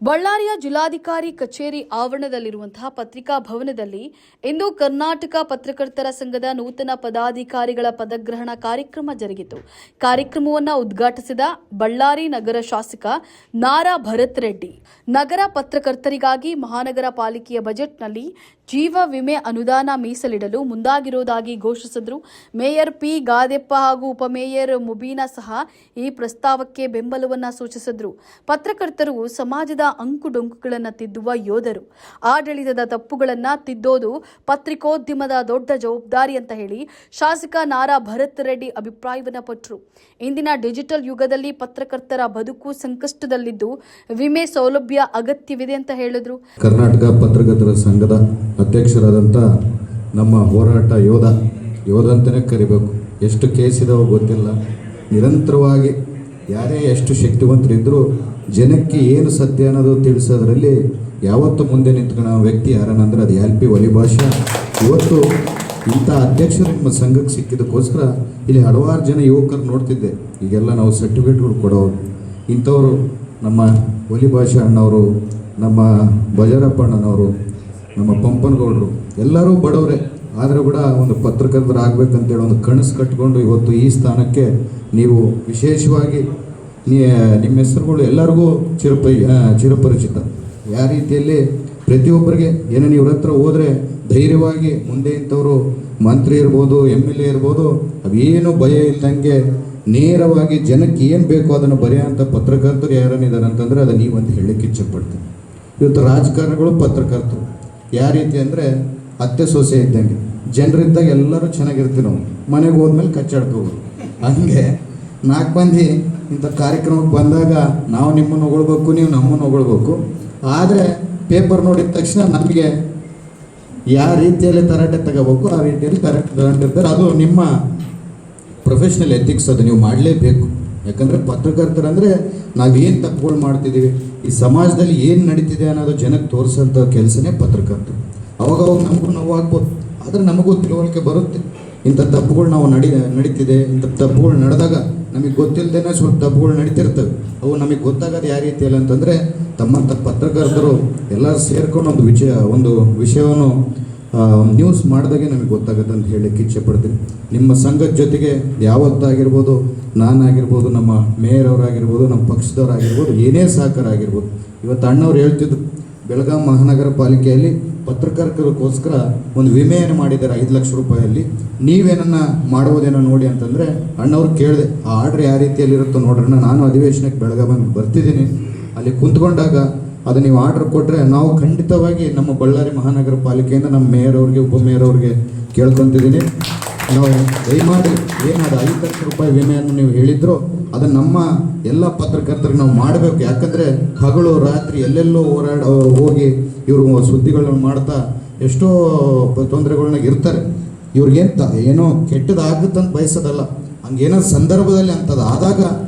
ಬಳ್ಳಾರಿಯ ಜಿಲ್ಲಾಧಿಕಾರಿ ಕಚೇರಿ ಆವರಣದಲ್ಲಿರುವಂತಹ ಪತ್ರಿಕಾ ಭವನದಲ್ಲಿ ಇಂದು ಕರ್ನಾಟಕ ಪತ್ರಕರ್ತರ ಸಂಘದ ನೂತನ ಪದಾಧಿಕಾರಿಗಳ ಪದಗ್ರಹಣ ಕಾರ್ಯಕ್ರಮ ಜರುಗಿತು. ಕಾರ್ಯಕ್ರಮವನ್ನು ಉದ್ಘಾಟಿಸಿದ ಬಳ್ಳಾರಿ ನಗರ ಶಾಸಕ ನಾರಾ ಭರತ್ ರೆಡ್ಡಿ, ನಗರ ಪತ್ರಕರ್ತರಿಗಾಗಿ ಮಹಾನಗರ ಪಾಲಿಕೆಯ ಬಜೆಟ್ನಲ್ಲಿ ಜೀವ ವಿಮೆ ಅನುದಾನ ಮೀಸಲಿಡಲು ಮುಂದಾಗಿರುವುದಾಗಿ ಘೋಷಿಸಿದರು. ಮೇಯರ್ ಪಿ ಗಾದೆಪ್ಪ ಹಾಗೂ ಉಪಮೇಯರ್ ಮುಬೀನಾ ಸಹ ಈ ಪ್ರಸ್ತಾವಕ್ಕೆ ಬೆಂಬಲವನ್ನು ಸೂಚಿಸಿದರು. ಪತ್ರಕರ್ತರು ಸಮಾಜದ ಅಂಕುಡೊಂಕುಗಳನ್ನು ತಿದ್ದುವ ಯೋಧರು. ಆಡಳಿತದ ತಪ್ಪುಗಳನ್ನು ತಿದ್ದೋದು ಪತ್ರಿಕೋದ್ಯಮದ ದೊಡ್ಡ ಜವಾಬ್ದಾರಿ ಅಂತ ಹೇಳಿ ಶಾಸಕ ನಾರಾ ಭರತ್ ರೆಡ್ಡಿ ಅಭಿಪ್ರಾಯವನ್ನು ಪಟ್ಟರು. ಇಂದಿನ ಡಿಜಿಟಲ್ ಯುಗದಲ್ಲಿ ಪತ್ರಕರ್ತರ ಬದುಕು ಸಂಕಷ್ಟದಲ್ಲಿದ್ದು ವಿಮೆ ಸೌಲಭ್ಯ ಅಗತ್ಯವಿದೆ ಅಂತ ಹೇಳಿದ್ರು. ಕರ್ನಾಟಕ ಪತ್ರಕರ್ತರ ಸಂಘದ ಅಧ್ಯಕ್ಷರಾದಂಥ ನಮ್ಮ ಹೋರಾಟ ಯೋಧ ಅಂತಲೇ ಕರಿಬೇಕು. ಎಷ್ಟು ಕೇಸ್ ಇದಾವೋ ಗೊತ್ತಿಲ್ಲ. ನಿರಂತರವಾಗಿ ಯಾರೇ ಎಷ್ಟು ಶಕ್ತಿವಂತರಿದ್ದರೂ ಜನಕ್ಕೆ ಏನು ಸತ್ಯ ಅನ್ನೋದು ತಿಳಿಸೋದ್ರಲ್ಲಿ ಯಾವತ್ತೂ ಮುಂದೆ ನಿಂತ್ಕೊಳ್ಳೋ ವ್ಯಕ್ತಿ ಯಾರನ್ನಂದ್ರೆ ಅದು LP ವಲಿಭಾಷಾ. ಇವತ್ತು ಇಂಥ ಅಧ್ಯಕ್ಷರು ನಿಮ್ಮ ಸಂಘಕ್ಕೆ ಸಿಕ್ಕಿದ್ದಕ್ಕೋಸ್ಕರ ಇಲ್ಲಿ ಹಲವಾರು ಜನ ಯುವಕರು ನೋಡ್ತಿದ್ದೆ. ಈಗೆಲ್ಲ ನಾವು ಸರ್ಟಿಫಿಕೇಟ್ಗಳು ಕೊಡೋರು ಇಂಥವರು ನಮ್ಮ ವಲಿಭಾಷಾ ಅಣ್ಣವರು, ನಮ್ಮ ಬಜಾರಪ್ಪ ಅಣ್ಣನವರು, ನಮ್ಮ ಪಂಪನಗೌಡರು ಎಲ್ಲರೂ ಬಡವರೇ. ಆದರೂ ಕೂಡ ಒಂದು ಪತ್ರಕರ್ತರಾಗಬೇಕಂತೇಳಿ ಒಂದು ಕನಸು ಕಟ್ಕೊಂಡು ಇವತ್ತು ಈ ಸ್ಥಾನಕ್ಕೆ ನೀವು ವಿಶೇಷವಾಗಿ ನಿಮ್ಮ ಹೆಸರುಗಳು ಎಲ್ಲರಿಗೂ ಚಿರಪರಿಚಿತ. ಯಾವ ರೀತಿಯಲ್ಲಿ ಪ್ರತಿಯೊಬ್ಬರಿಗೆ ಏನೋ ಇವ್ರ ಹತ್ರ ಹೋದರೆ ಧೈರ್ಯವಾಗಿ ಮುಂದೆ ಇಂಥವರು ಮಂತ್ರಿ ಇರ್ಬೋದು, MLA ಇರ್ಬೋದು, ಅವೇನು ಭಯ ಇಲ್ಲದಂಗೆ ನೇರವಾಗಿ ಜನಕ್ಕೆ ಏನು ಬೇಕೋ ಅದನ್ನು ಬರೆಯೋಂಥ ಪತ್ರಕರ್ತರು ಯಾರನ್ನಿದ್ದಾರೆ ಅಂತಂದರೆ ಅದು ನೀವಂತ ಹೇಳಲಿಕ್ಕೆ ಇಚ್ಛೆಪಡ್ತೀನಿ. ಇವತ್ತು ರಾಜಕಾರಣಿಗಳು ಪತ್ರಕರ್ತರು ಯಾವ ರೀತಿ ಅಂದರೆ ಅತ್ತೆ ಸೊಸೆ ಇದ್ದಂಗೆ. ಜನರಿದ್ದಾಗ ಎಲ್ಲರೂ ಚೆನ್ನಾಗಿರ್ತೀವಿ, ನಾವು ಮನೆಗೆ ಹೋದ್ಮೇಲೆ ಕಚ್ಚಾಡ್ಕೋಬೋದು. ಹಂಗೆ 4 ಮಂದಿ ಇಂಥ ಕಾರ್ಯಕ್ರಮಕ್ಕೆ ಬಂದಾಗ ನಾವು ನಿಮ್ಮನ್ನು ಹೊಗಳ್ಬೇಕು, ನೀವು ನಮ್ಮನ್ನು ಹೊಗಳ್ಬೇಕು. ಆದರೆ ಪೇಪರ್ ನೋಡಿದ ತಕ್ಷಣ ನಮಗೆ ಯಾವ ರೀತಿಯಲ್ಲಿ ತರಾಟೆ ತಗೋಬೇಕು ಆ ರೀತಿಯಲ್ಲಿ ತಗೊಂಡಿರ್ತಾರೆ. ಅದು ನಿಮ್ಮ ಪ್ರೊಫೆಷ್ನಲ್ ಎಥಿಕ್ಸ್, ಅದು ನೀವು ಮಾಡಲೇಬೇಕು. ಯಾಕಂದರೆ ಪತ್ರಕರ್ತರಂದರೆ ನಾವೇನು ತಪ್ಪುಗಳು ಮಾಡ್ತಿದ್ದೀವಿ, ಈ ಸಮಾಜದಲ್ಲಿ ಏನು ನಡೀತಿದೆ ಅನ್ನೋದು ಜನಕ್ಕೆ ತೋರಿಸೋಂಥ ಕೆಲಸನೇ ಪತ್ರಕರ್ತರು. ಅವಾಗ ನಮಗೂ ನೋವಾಗ್ಬೋದು, ಆದರೆ ನಮಗೂ ತಿಳುವಳಿಕೆ ಬರುತ್ತೆ. ಇಂಥ ತಪ್ಪುಗಳು ನಾವು ನಡೀತಿದೆ, ಇಂಥ ತಪ್ಪುಗಳು ನಡೆದಾಗ ನಮಗೆ ಗೊತ್ತಿಲ್ಲದೇನೆ ಸ್ವಲ್ಪ ತಪ್ಪುಗಳು ನಡೀತಿರ್ತವೆ. ಅವು ನಮಗೆ ಗೊತ್ತಾಗೋದು ಯಾವ ರೀತಿಯಲ್ಲಿ ಅಂತಂದರೆ ತಮ್ಮಂಥ ಪತ್ರಕರ್ತರು ಎಲ್ಲರೂ ಸೇರ್ಕೊಂಡು ಒಂದು ವಿಷಯವನ್ನು ನ್ಯೂಸ್ ಮಾಡಿದಾಗೆ ನಮಗೆ ಗೊತ್ತಾಗುತ್ತೆ ಅಂತ ಹೇಳಲಿಕ್ಕೆ ಇಚ್ಛೆ ಪಡ್ತೀನಿ. ನಿಮ್ಮ ಸಂಘದ ಜೊತೆಗೆ ಯಾವತ್ತಾಗಿರ್ಬೋದು, ನಾನಾಗಿರ್ಬೋದು, ನಮ್ಮ ಮೇಯರ್ ಅವರಾಗಿರ್ಬೋದು, ನಮ್ಮ ಪಕ್ಷದವರಾಗಿರ್ಬೋದು, ಏನೇ ಸಹಕಾರ ಆಗಿರ್ಬೋದು. ಇವತ್ತು ಅಣ್ಣವ್ರು ಹೇಳ್ತಿದ್ರು, ಬೆಳಗಾವಿ ಮಹಾನಗರ ಪಾಲಿಕೆಯಲ್ಲಿ ಪತ್ರಕರ್ತರಿಗೋಸ್ಕರ ಒಂದು ವಿಮೆಯನ್ನು ಮಾಡಿದ್ದಾರೆ 5 ಲಕ್ಷ ರೂಪಾಯಲ್ಲಿ. ನೀವೇನನ್ನ ಮಾಡುವುದೇನೋ ನೋಡಿ ಅಂತಂದರೆ ಅಣ್ಣವ್ರು ಕೇಳಿದೆ, ಆ ಆರ್ಡ್ರ್ ಯಾವ ರೀತಿಯಲ್ಲಿರುತ್ತೋ ನೋಡ್ರಣ್ಣ, ನಾನು ಅಧಿವೇಶನಕ್ಕೆ ಬೆಳಗಾವಿಗೆ ಬರ್ತಿದ್ದೀನಿ, ಅಲ್ಲಿ ಕುಂತ್ಕೊಂಡಾಗ ಅದು ನೀವು ಆರ್ಡ್ರ್ ಕೊಟ್ಟರೆ ನಾವು ಖಂಡಿತವಾಗಿ ನಮ್ಮ ಬಳ್ಳಾರಿ ಮಹಾನಗರ ಪಾಲಿಕೆಯಿಂದ ನಮ್ಮ ಮೇಯರ್ ಅವ್ರಿಗೆ, ಉಪಮೇಯರ್ ಅವ್ರಿಗೆ ಕೇಳ್ಕೊತಿದ್ದೀನಿ, ನಾವು ದಯಮಾಡಿ ಏನಾದ 5 ಲಕ್ಷ ರೂಪಾಯಿ ವಿಮೆಯನ್ನು ನೀವು ಹೇಳಿದ್ರು ಅದನ್ನು ನಮ್ಮ ಎಲ್ಲ ಪತ್ರಕರ್ತರಿಗೆ ನಾವು ಮಾಡಬೇಕು. ಯಾಕಂದರೆ ಹಗಲು ರಾತ್ರಿ ಎಲ್ಲೆಲ್ಲೋ ಹೋಗಿ ಇವರು ಸುದ್ದಿಗಳನ್ನು ಮಾಡ್ತಾ ಎಷ್ಟೋ ತೊಂದರೆಗಳನ್ನ ಇರ್ತಾರೆ. ಇವ್ರಿಗೇನು ಏನೋ ಕೆಟ್ಟದಾಗುತ್ತಂತ ಬಯಸೋದಲ್ಲ, ಹಂಗೇನೋ ಸಂದರ್ಭದಲ್ಲಿ ಅಂಥದ್ದು ಆದಾಗ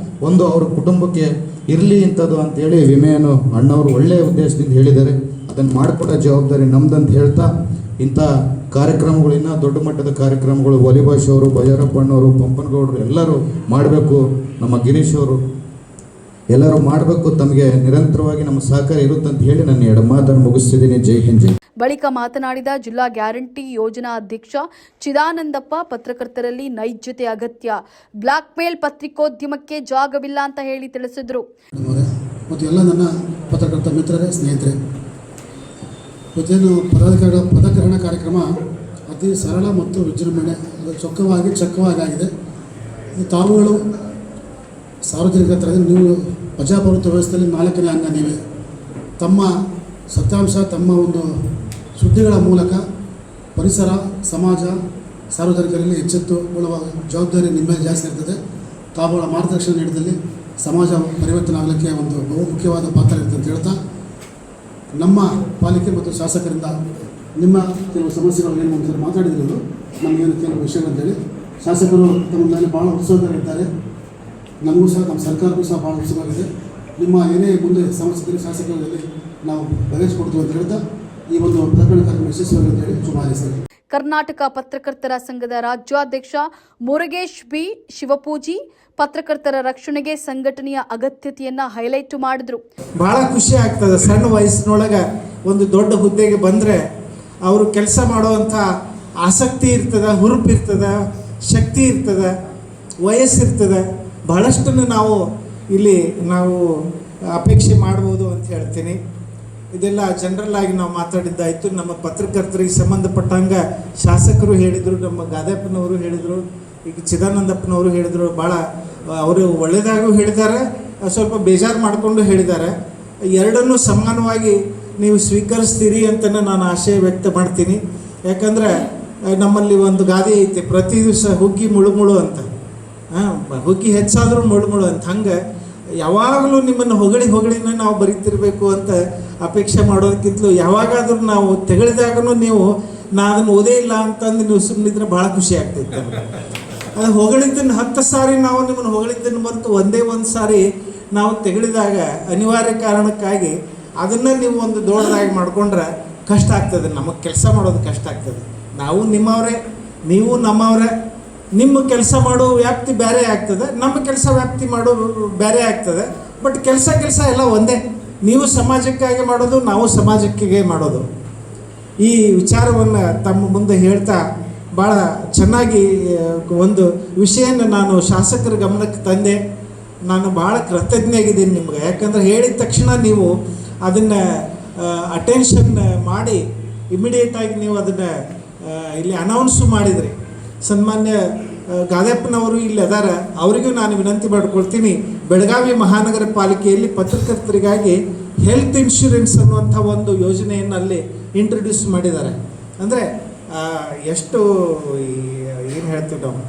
ಒಂದು ಅವ್ರ ಕುಟುಂಬಕ್ಕೆ ಇರಲಿ ಇಂಥದ್ದು ಅಂತೇಳಿ ವಿಮೆಯನ್ನು ಅಣ್ಣವರು ಒಳ್ಳೆಯ ಉದ್ದೇಶದಿಂದ ಹೇಳಿದ್ದಾರೆ. ಅದನ್ನು ಮಾಡಿಕೊಡೋ ಜವಾಬ್ದಾರಿ ನಮ್ದಂತ ಹೇಳ್ತಾ, ಇಂಥ ಕಾರ್ಯಕ್ರಮಗಳು ಇನ್ನೂ ದೊಡ್ಡ ಮಟ್ಟದ ಕಾರ್ಯಕ್ರಮಗಳು ವಲಿಭಾಷ್ ಅವರು, ಬಜಾರಪ್ಪ ಅಣ್ಣವರು, ಪಂಪನಗೌಡರು ಎಲ್ಲರೂ ಮಾಡಬೇಕು, ನಮ್ಮ ಗಿರೀಶ್ ಅವರು ಎಲ್ಲರೂ ಮಾಡಬೇಕು. ತಮಗೆ ನಿರಂತರವಾಗಿ ನಮ್ಮ ಸಹಕಾರ ಇರುತ್ತಂತ ಹೇಳಿ ನನ್ನ 2 ಮಾತನ್ನು ಮುಗಿಸ್ತಿದ್ದೀನಿ. ಜೈ ಹಿಂದ್, ಜೈ. ಬಳಿಕ ಮಾತನಾಡಿದ ಜಿಲ್ಲಾ ಗ್ಯಾರಂಟಿ ಯೋಜನಾ ಅಧ್ಯಕ್ಷ ಚಿದಾನಂದಪ್ಪ, ಪತ್ರಕರ್ತರಲ್ಲಿ ನೈಜತೆ ಅಗತ್ಯ, ಬ್ಲಾಕ್ ಮೇಲ್ ಪತ್ರಿಕೋದ್ಯಮಕ್ಕೆ ಜಾಗವಿಲ್ಲ ಅಂತ ಹೇಳಿ ತಿಳಿಸಿದರು. ಮತ್ತು ಎಲ್ಲ ನನ್ನ ಪತ್ರಕರ್ತ ಮಿತ್ರರೇ, ಸ್ನೇಹಿತರೆ, ಇವತ್ತೇನು ಪದಗ್ರಹಣ ಕಾರ್ಯಕ್ರಮ ಅತಿ ಸರಳ ಮತ್ತು ವಿಜೃಂಭಣೆ, ಚೊಕ್ಕವಾಗಿ ಆಗಿದೆ. ತಾವುಗಳು ಸಾರ್ವಜನಿಕರಲ್ಲಿ ನೀವು ಪ್ರಜಾಪ್ರಭುತ್ವ ವ್ಯವಸ್ಥೆಯಲ್ಲಿ 4ನೇ ಅಂಗ ನೀವೇ. ತಮ್ಮ ಸತ್ಯಾಂಶ, ತಮ್ಮ ಒಂದು ಸುದ್ದಿಗಳ ಮೂಲಕ ಪರಿಸರ, ಸಮಾಜ, ಸಾರ್ವಜನಿಕರಲ್ಲಿ ಎಚ್ಚೆತ್ತುಕೊಳ್ಳುವ ಜವಾಬ್ದಾರಿ ನಿಮ್ಮ ಮೇಲೆ ಜಾಸ್ತಿ ಇರ್ತದೆ. ತಾವುಗಳ ಮಾರ್ಗದರ್ಶನ ನೀಡಿದಲ್ಲಿ ಸಮಾಜ ಪರಿವರ್ತನೆ ಆಗಲಿಕ್ಕೆ ಒಂದು ಬಹು ಮುಖ್ಯವಾದ ಪಾತ್ರ ಇರುತ್ತೆ ಅಂತ ಹೇಳ್ತಾ, ನಮ್ಮ ಪಾಲಿಕೆ ಮತ್ತು ಶಾಸಕರಿಂದ ನಿಮ್ಮ ಕೆಲವು ಸಮಸ್ಯೆಗಳು ಏನು ಅಂತ ಮಾತಾಡಿದ್ರು, ನಮಗೇನು ಕೆಲವು ವಿಷಯಗಳಂತೇಳಿ ಶಾಸಕರು ತಮ್ಮ ಮೇಲೆ ಭಾಳ ಉತ್ಸುಕರಿದ್ದಾರೆ. ನಮಗೂ ಸಹ, ನಮ್ಮ ಸರ್ಕಾರಕ್ಕೂ ಸಹ ಭಾಳ ಉತ್ಸುಕವಾಗಿದೆ. ನಿಮ್ಮ ಏನೇ ಮುಂದೆ ಸಮಸ್ಯೆ ಶಾಸಕರಲ್ಲಿ ನಾವು ಬಗೆಹರಿಸಿಕೊಡ್ತೀವಿ ಅಂತ ಹೇಳ್ತಾ ಈ ಒಂದು ಪ್ರಕರಣ ಕಾರ್ಯಕ್ರಮ ಯಶಸ್ವಿಯಾಗಿ ಅಂತ ಹೇಳಿ ಶುಭ ಹಾರೈಸಿದೆ. ಕರ್ನಾಟಕ ಪತ್ರಕರ್ತರ ಸಂಘದ ರಾಜ್ಯಾಧ್ಯಕ್ಷ ಮುರುಗೇಶ್ ಬಿ ಶಿವಪೂಜಿ ಪತ್ರಕರ್ತರ ರಕ್ಷಣೆಗೆ ಸಂಘಟನೆಯ ಅಗತ್ಯತೆಯನ್ನ ಹೈಲೈಟ್ ಮಾಡಿದ್ರು. ಬಹಳ ಖುಷಿ ಆಗ್ತದೆ. ಸಣ್ಣ ವಯಸ್ಸಿನೊಳಗೆ ಒಂದು ದೊಡ್ಡ ಹುದ್ದೆಗೆ ಬಂದರೆ ಅವರು ಕೆಲಸ ಮಾಡುವಂಥ ಆಸಕ್ತಿ ಇರ್ತದೆ, ಹುರುಪು ಇರ್ತದೆ, ಶಕ್ತಿ ಇರ್ತದೆ, ವಯಸ್ಸಿರ್ತದೆ. ಬಹಳಷ್ಟನ್ನು ಇಲ್ಲಿ ನಾವು ಅಪೇಕ್ಷೆ ಮಾಡ್ಬೋದು ಅಂತ ಹೇಳ್ತೀನಿ. ಇದೆಲ್ಲ ಜನರಲ್ ಆಗಿ ನಾವು ಮಾತಾಡಿದ್ದಾಯಿತು. ನಮ್ಮ ಪತ್ರಕರ್ತರಿಗೆ ಸಂಬಂಧಪಟ್ಟಂಗೆ ಶಾಸಕರು ಹೇಳಿದರು, ನಮ್ಮ ಗಾದೆಪ್ಪನವರು ಹೇಳಿದರು, ಈಗ ಚಿದಾನಂದಪ್ಪನವರು ಹೇಳಿದರು. ಭಾಳ ಅವರು ಒಳ್ಳೆಯದಾಗೂ ಹೇಳಿದ್ದಾರೆ, ಸ್ವಲ್ಪ ಬೇಜಾರು ಮಾಡಿಕೊಂಡು ಹೇಳಿದ್ದಾರೆ. ಎರಡನ್ನೂ ಸಮಾನವಾಗಿ ನೀವು ಸ್ವೀಕರಿಸ್ತೀರಿ ಅಂತ ನಾನು ಆಶಯ ವ್ಯಕ್ತ ಮಾಡ್ತೀನಿ. ಯಾಕಂದರೆ ನಮ್ಮಲ್ಲಿ ಒಂದು ಗಾದೆ ಐತೆ, ಪ್ರತಿ ದಿವಸ ಹುಗ್ಗಿ ಮುಳುಮುಳು ಅಂತ. ಹುಗ್ಗಿ ಹೆಚ್ಚಾದರೂ ಮುಳುಮುಳು ಅಂತ. ಹಂಗೆ ಯಾವಾಗಲೂ ನಿಮ್ಮನ್ನು ಹೊಗಳಿನ ನಾವು ಬರೀತಿರಬೇಕು ಅಂತ ಅಪೇಕ್ಷೆ ಮಾಡೋದಕ್ಕಿಂತಲೂ ಯಾವಾಗಾದರೂ ನಾವು ತೆಗಳಿದಾಗೂ ನೀವು ಅದನ್ನು ಓದೇ ಇಲ್ಲ ಅಂತಂದು ನೀವು ಸುಮ್ಮನಿದ್ರೆ ಭಾಳ ಖುಷಿ ಆಗ್ತೈತೆ. ಅದು ಹೊಗಳಿದ್ದನ್ನು 10 ಸಾರಿ ನಾವು ನಿಮ್ಮನ್ನು ಹೊಗಳಿದ್ದನ್ನು ಮರೆತು ಒಂದೇ ಒಂದು ಸಾರಿ ನಾವು ತೆಗಳಿದಾಗ ಅನಿವಾರ್ಯ ಕಾರಣಕ್ಕಾಗಿ ಅದನ್ನು ನೀವು ಒಂದು ದೊಡ್ಡದಾಗಿ ಮಾಡಿಕೊಂಡ್ರೆ ಕಷ್ಟ ಆಗ್ತದೆ. ನಮಗೆ ಕೆಲಸ ಮಾಡೋದು ಕಷ್ಟ ಆಗ್ತದೆ. ನಾವು ನಿಮ್ಮವರೇ, ನೀವು ನಮ್ಮವರೇ. ನಿಮ್ಮ ಕೆಲಸ ಮಾಡೋ ವ್ಯಾಪ್ತಿ ಬೇರೆ ಆಗ್ತದೆ, ನಮ್ಮ ಕೆಲಸ ವ್ಯಾಪ್ತಿ ಮಾಡೋ ಬೇರೆ ಆಗ್ತದೆ. ಬಟ್ ಕೆಲಸ ಎಲ್ಲ ಒಂದೇ. ನೀವು ಸಮಾಜಕ್ಕಾಗಿ ಮಾಡೋದು, ನಾವು ಸಮಾಜಕ್ಕೆ ಮಾಡೋದು. ಈ ವಿಚಾರವನ್ನು ತಮ್ಮ ಮುಂದೆ ಹೇಳ್ತಾ ಭಾಳ ಚೆನ್ನಾಗಿ ಒಂದು ವಿಷಯನ ನಾನು ಶಾಸಕರ ಗಮನಕ್ಕೆ ತಂದೆ. ನಾನು ಭಾಳ ಕೃತಜ್ಞಾಗಿದ್ದೀನಿ ನಿಮ್ಗೆ. ಯಾಕಂದರೆ ಹೇಳಿದ ತಕ್ಷಣ ನೀವು ಅದನ್ನು ಅಟೆನ್ಷನ್ ಮಾಡಿ ಇಮಿಡಿಯೇಟಾಗಿ ನೀವು ಅದನ್ನು ಇಲ್ಲಿ ಅನೌನ್ಸು ಮಾಡಿದ್ರಿ. ಸನ್ಮಾನ್ಯ ಗಾದೆಪ್ಪನವರು ಇಲ್ಲಿ ಅದಾರ, ಅವರಿಗೂ ನಾನು ವಿನಂತಿ ಮಾಡ್ಕೊಳ್ತೀನಿ. ಬೆಳಗಾವಿ ಮಹಾನಗರ ಪಾಲಿಕೆಯಲ್ಲಿ ಪತ್ರಕರ್ತರಿಗಾಗಿ ಹೆಲ್ತ್ ಇನ್ಶೂರೆನ್ಸ್ ಅನ್ನುವಂಥ ಒಂದು ಯೋಜನೆಯನ್ನು ಅಲ್ಲಿ ಇಂಟ್ರೊಡ್ಯೂಸ್ ಮಾಡಿದ್ದಾರೆ. ಅಂದರೆ ಎಷ್ಟು ಏನು ಹೇಳ್ತೀವಿ ನಾವು,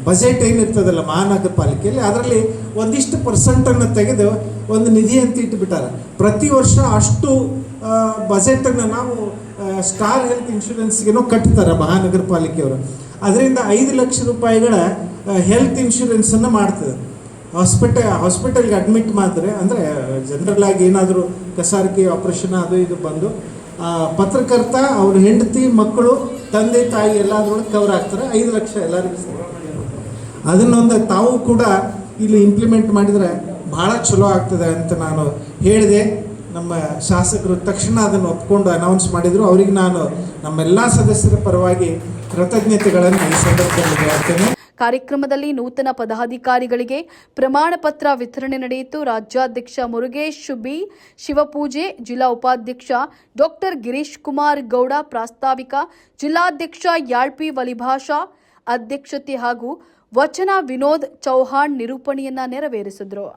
ಬಜೆಟ್ ಏನಿರ್ತದಲ್ಲ ಮಹಾನಗರ ಪಾಲಿಕೆಯಲ್ಲಿ, ಅದರಲ್ಲಿ ಒಂದಿಷ್ಟು ಪರ್ಸೆಂಟನ್ನು ತೆಗೆದು ಒಂದು ನಿಧಿ ಅಂತ ಇಟ್ಟುಬಿಟ್ಟಾರೆ. ಪ್ರತಿ ವರ್ಷ ಅಷ್ಟು ಬಜೆಟನ್ನು ನಾವು ಸ್ಟಾರ್ ಹೆಲ್ತ್ ಇನ್ಶೂರೆನ್ಸ್ಗೇನೋ ಕಟ್ತಾರೆ ಮಹಾನಗರ ಪಾಲಿಕೆಯವರು. ಅದರಿಂದ 5 ಲಕ್ಷ ರೂಪಾಯಿಗಳ ಹೆಲ್ತ್ ಇನ್ಶೂರೆನ್ಸನ್ನು ಮಾಡ್ತದೆ. ಹಾಸ್ಪಿಟಲ್ಗೆ ಅಡ್ಮಿಟ್ ಮಾಡಿದ್ರೆ, ಅಂದರೆ ಜನರಲ್ ಆಗಿ ಏನಾದರೂ ಕಸಾರಿಕೆ ಆಪ್ರೇಷನ್ ಅದು ಇದು ಬಂದು ಪತ್ರಕರ್ತ, ಅವ್ರ ಹೆಂಡತಿ, ಮಕ್ಕಳು, ತಂದೆ ತಾಯಿ ಎಲ್ಲದರೊಳಗೆ ಕವರ್ ಆಗ್ತಾರೆ. 5 ಲಕ್ಷ ಎಲ್ಲರಿಗೂ. ಅದನ್ನೊಂದು ತಾವು ಕೂಡ ಇಲ್ಲಿ ಇಂಪ್ಲಿಮೆಂಟ್ ಮಾಡಿದರೆ ಭಾಳ ಚಲೋ ಆಗ್ತದೆ ಅಂತ ನಾನು ಹೇಳಿದೆ. ನಮ್ಮ ಶಾಸಕರು ತಕ್ಷಣ ಅದನ್ನು ಒಪ್ಕೊಂಡು ಅನೌನ್ಸ್ ಮಾಡಿದರು. ಅವರಿಗೆ ನಾನು ನಮ್ಮೆಲ್ಲ ಸದಸ್ಯರ ಪರವಾಗಿ ಕೃತಜ್ಞತೆಗಳನ್ನು ಈ ಸಂದರ್ಭದಲ್ಲಿ ಹೇಳ್ತೇನೆ. ಕಾರ್ಯಕ್ರಮದಲ್ಲಿ ನೂತನ ಪದಾಧಿಕಾರಿಗಳಿಗೆ ಪ್ರಮಾಣ ಪತ್ರ ವಿತರಣೆ ನಡೆಯಿತು. ರಾಜ್ಯಾಧ್ಯಕ್ಷ ಮುರುಗೇಶ್ ಬಿ ಶಿವಪೂಜೆ, ಜಿಲ್ಲಾ ಉಪಾಧ್ಯಕ್ಷ ಡಾಕ್ಟರ್ ಗಿರೀಶ್ ಕುಮಾರ್ ಗೌಡ ಪ್ರಾಸ್ತಾವಿಕ, ಜಿಲ್ಲಾಧ್ಯಕ್ಷ ಯಾಳ್ಪಿ ವಲಿಭಾಷಾ ಅಧ್ಯಕ್ಷತೆ ಹಾಗೂ ವಚನ ವಿನೋದ್ ಚೌಹಾಣ್ ನಿರೂಪಣೆಯನ್ನ ನೆರವೇರಿಸಿದರು.